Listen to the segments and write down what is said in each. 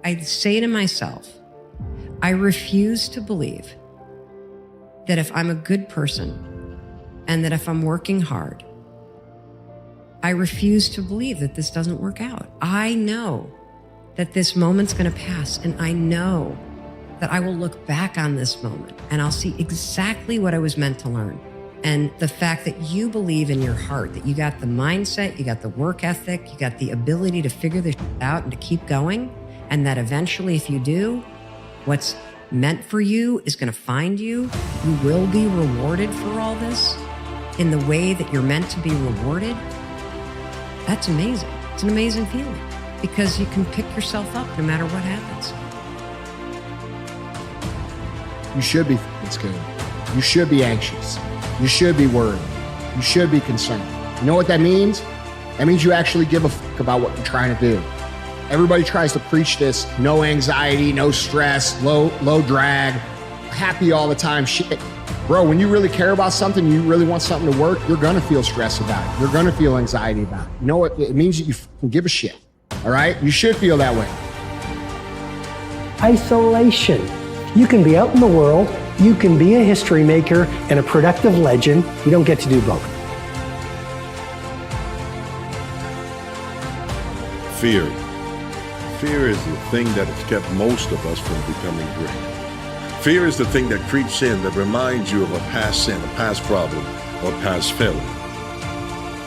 I say to myself, I refuse to believe that if I'm a good person and that if I'm working hard, I refuse to believe that this doesn't work out. I know that this moment's going to pass, and I know that I will look back on this moment and I'll see exactly what I was meant to learn. And the fact that you believe in your heart, that you got the mindset, you got the work ethic, you got the ability to figure this out and to keep going, and that eventually if you do, what's meant for you is going to find you. You will be rewarded for all this in the way that you're meant to be rewarded. That's amazing. It's an amazing feeling because you can pick yourself up no matter what happens. You should be scared. You should be anxious. You should be worried. You should be concerned. You know what that means? That means you actually give a fuck about what you're trying to do. Everybody tries to preach this no anxiety, no stress, low drag, happy all the time shit. Bro, when you really care about something, you really want something to work, you're gonna feel stress about it. You're gonna feel anxiety about it. You know what? It means that you can give a shit, all right? You should feel that way. Isolation. You can be out in the world, you can be a history maker and a productive legend. You don't get to do both. Fear. Fear is the thing that has kept most of us from becoming great. Fear is the thing that creeps in that reminds you of a past sin, a past problem, or past failure.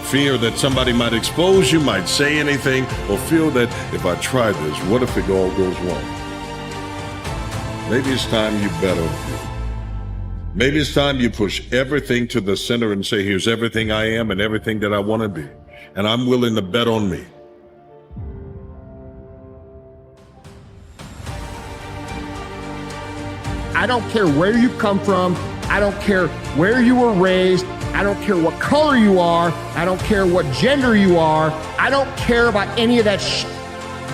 Fear that somebody might expose you, might say anything, or feel that if I try this, what if it all goes wrong? Maybe it's time you bet on you. Maybe it's time you push everything to the center and say, here's everything I am and everything that I want to be, and I'm willing to bet on me. I don't care where you come from. I don't care where you were raised. I don't care what color you are. I don't care what gender you are. I don't care about any of that shit.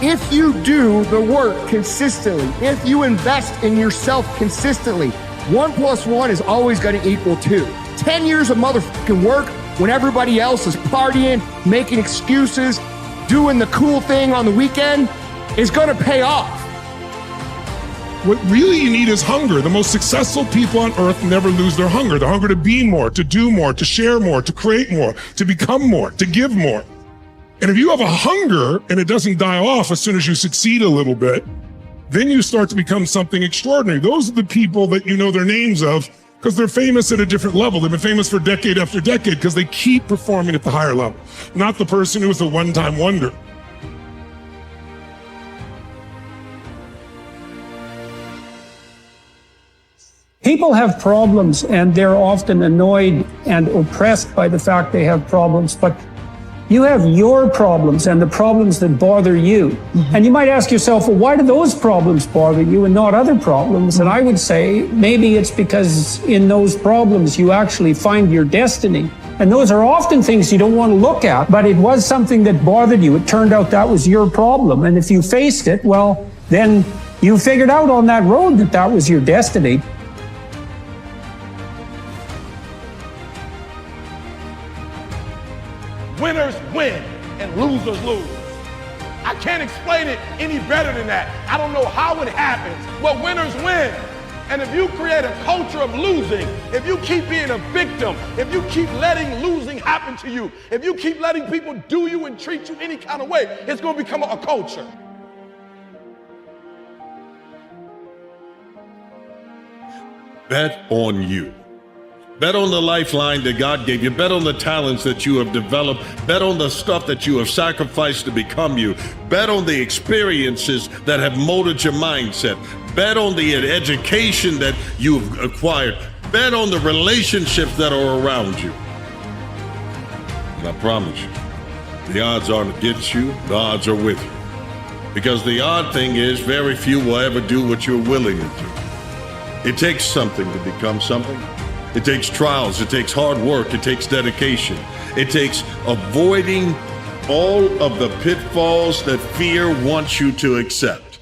If you do the work consistently, if you invest in yourself consistently, 1 + 1 is always going to equal 2. 10 years of motherfucking work when everybody else is partying, making excuses, doing the cool thing on the weekend is going to pay off. What really you need is hunger. The most successful people on earth never lose their hunger. The hunger to be more, to do more, to share more, to create more, to become more, to give more. And if you have a hunger and it doesn't die off as soon as you succeed a little bit, then you start to become something extraordinary. Those are the people that you know their names of because they're famous at a different level. They've been famous for decade after decade because they keep performing at the higher level, not the person who's a one-time wonder. People have problems and they're often annoyed and oppressed by the fact they have problems, but you have your problems and the problems that bother you. Mm-hmm. And you might ask yourself, well, why do those problems bother you and not other problems? And I would say maybe it's because in those problems you actually find your destiny. And those are often things you don't want to look at, but it was something that bothered you. It turned out that was your problem. And if you faced it, well, then you figured out on that road that that was your destiny. Winners win and losers lose. I can't explain it any better than that. I don't know how it happens, but winners win. And if you create a culture of losing, if you keep being a victim, if you keep letting losing happen to you, if you keep letting people do you and treat you any kind of way, it's going to become a culture. Bet on you. Bet on the lifeline that God gave you. Bet on the talents that you have developed. Bet on the stuff that you have sacrificed to become you. Bet on the experiences that have molded your mindset. Bet on the education that you've acquired. Bet on the relationships that are around you. And I promise you, the odds aren't against you, the odds are with you. Because the odd thing is, very few will ever do what you're willing to do. It takes something to become something. It takes trials, it takes hard work, it takes dedication. It takes avoiding all of the pitfalls that fear wants you to accept.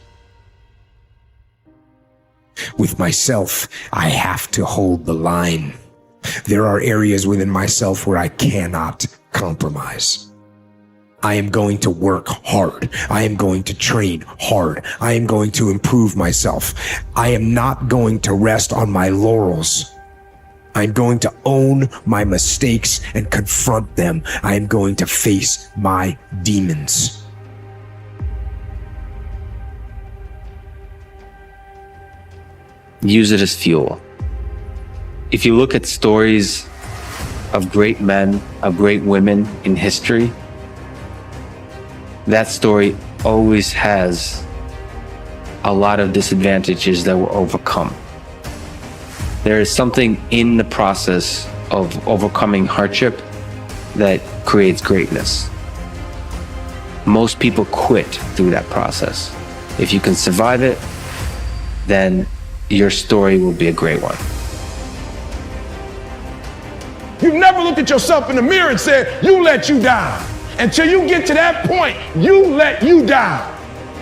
With myself, I have to hold the line. There are areas within myself where I cannot compromise. I am going to work hard. I am going to train hard. I am going to improve myself. I am not going to rest on my laurels. I'm going to own my mistakes and confront them. I am going to face my demons. Use it as fuel. If you look at stories of great men, of great women in history, that story always has a lot of disadvantages that were overcome. There is something in the process of overcoming hardship that creates greatness. Most people quit through that process. If you can survive it, then your story will be a great one. You've never looked at yourself in the mirror and said, you let you down. Until you get to that point, you let you down.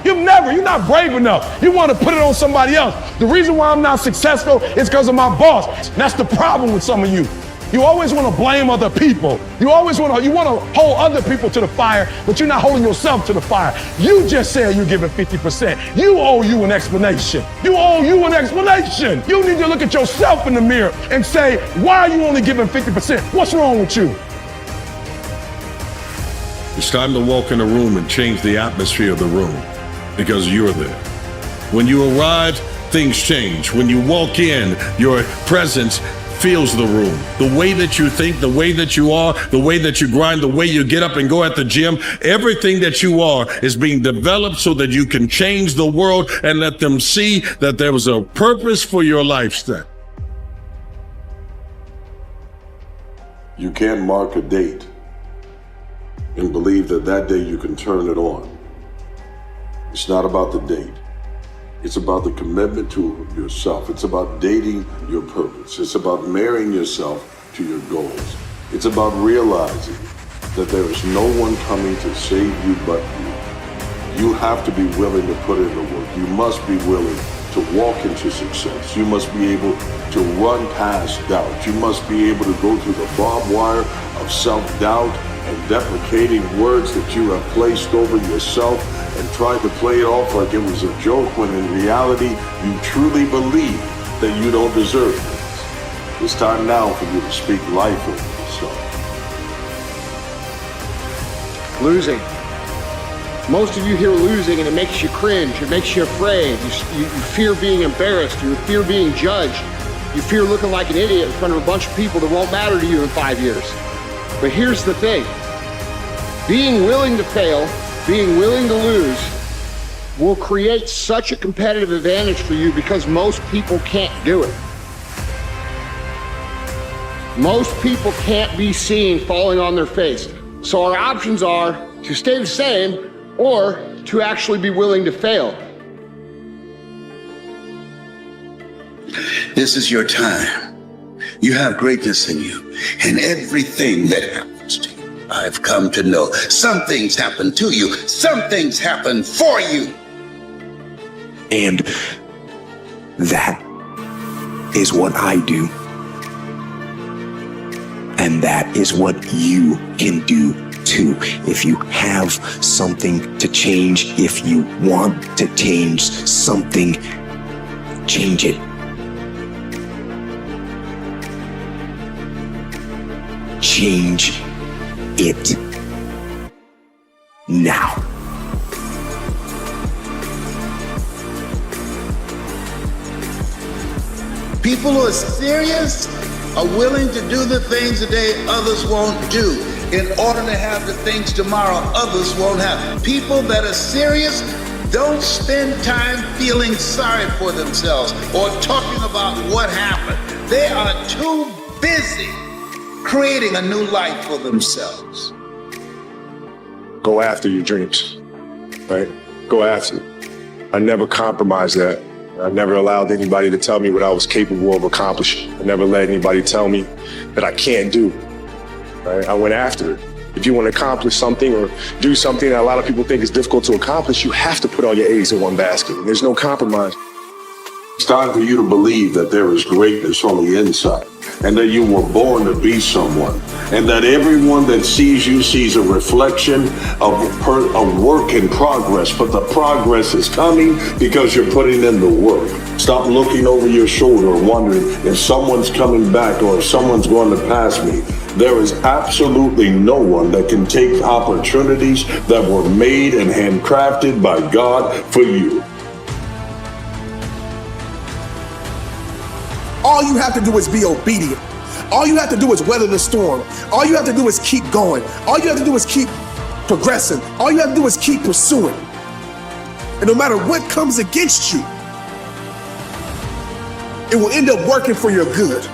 You're not brave enough. You want to put it on somebody else. The reason why I'm not successful is because of my boss. That's the problem with some of you. You always want to blame other people. You want to hold other people to the fire, but you're not holding yourself to the fire. You just said you're giving 50%. You owe you an explanation. You need to look at yourself in the mirror and say, why are you only giving 50%? What's wrong with you? It's time to walk in a room and change the atmosphere of the room, because you're there. When you arrive, things change. When you walk in, your presence fills the room. The way that you think, the way that you are, the way that you grind, the way you get up and go at the gym, everything that you are is being developed so that you can change the world and let them see that there was a purpose for your lifestyle. You can't mark a date and believe that that day you can turn it on. It's not about the date. It's about the commitment to yourself. It's about dating your purpose. It's about marrying yourself to your goals. It's about realizing that there is no one coming to save you but you. You have to be willing to put in the work. You must be willing to walk into success. You must be able to run past doubt. You must be able to go through the barbed wire of self-doubt and deprecating words that you have placed over yourself and tried to play it off like it was a joke, when in reality you truly believe that you don't deserve this. It's time now for you to speak life over yourself. Losing. Most of you hear losing and it makes you cringe, it makes you afraid. You fear being embarrassed, you fear being judged, you fear looking like an idiot in front of a bunch of people that won't matter to you in 5 years. But here's the thing, being willing to fail, being willing to lose will create such a competitive advantage for you because most people can't do it. Most people can't be seen falling on their face. So our options are to stay the same or to actually be willing to fail. This is your time. You have greatness in you, and everything that happens to you, I've come to know. Some things happen to you, some things happen for you. And that is what I do. And that is what you can do too. If you have something to change, if you want to change something, change it. Change it now. People who are serious are willing to do the things today others won't do in order to have the things tomorrow others won't have. People that are serious don't spend time feeling sorry for themselves or talking about what happened. They are too busy creating a new life for themselves. Go after your dreams, right? Go after it. I never compromised that. I never allowed anybody to tell me what I was capable of accomplishing. I never let anybody tell me that I can't do, right? I went after it. If you want to accomplish something or do something that a lot of people think is difficult to accomplish, you have to put all your eggs in one basket. There's no compromise. It's time for you to believe that there is greatness on the inside and that you were born to be someone, and that everyone that sees you sees a reflection of work in progress, but the progress is coming because you're putting in the work. Stop looking over your shoulder wondering if someone's coming back or if someone's going to pass me. There is absolutely no one that can take opportunities that were made and handcrafted by God for you. All you have to do is be obedient. All you have to do is weather the storm. All you have to do is keep going. All you have to do is keep progressing. All you have to do is keep pursuing. And no matter what comes against you, it will end up working for your good.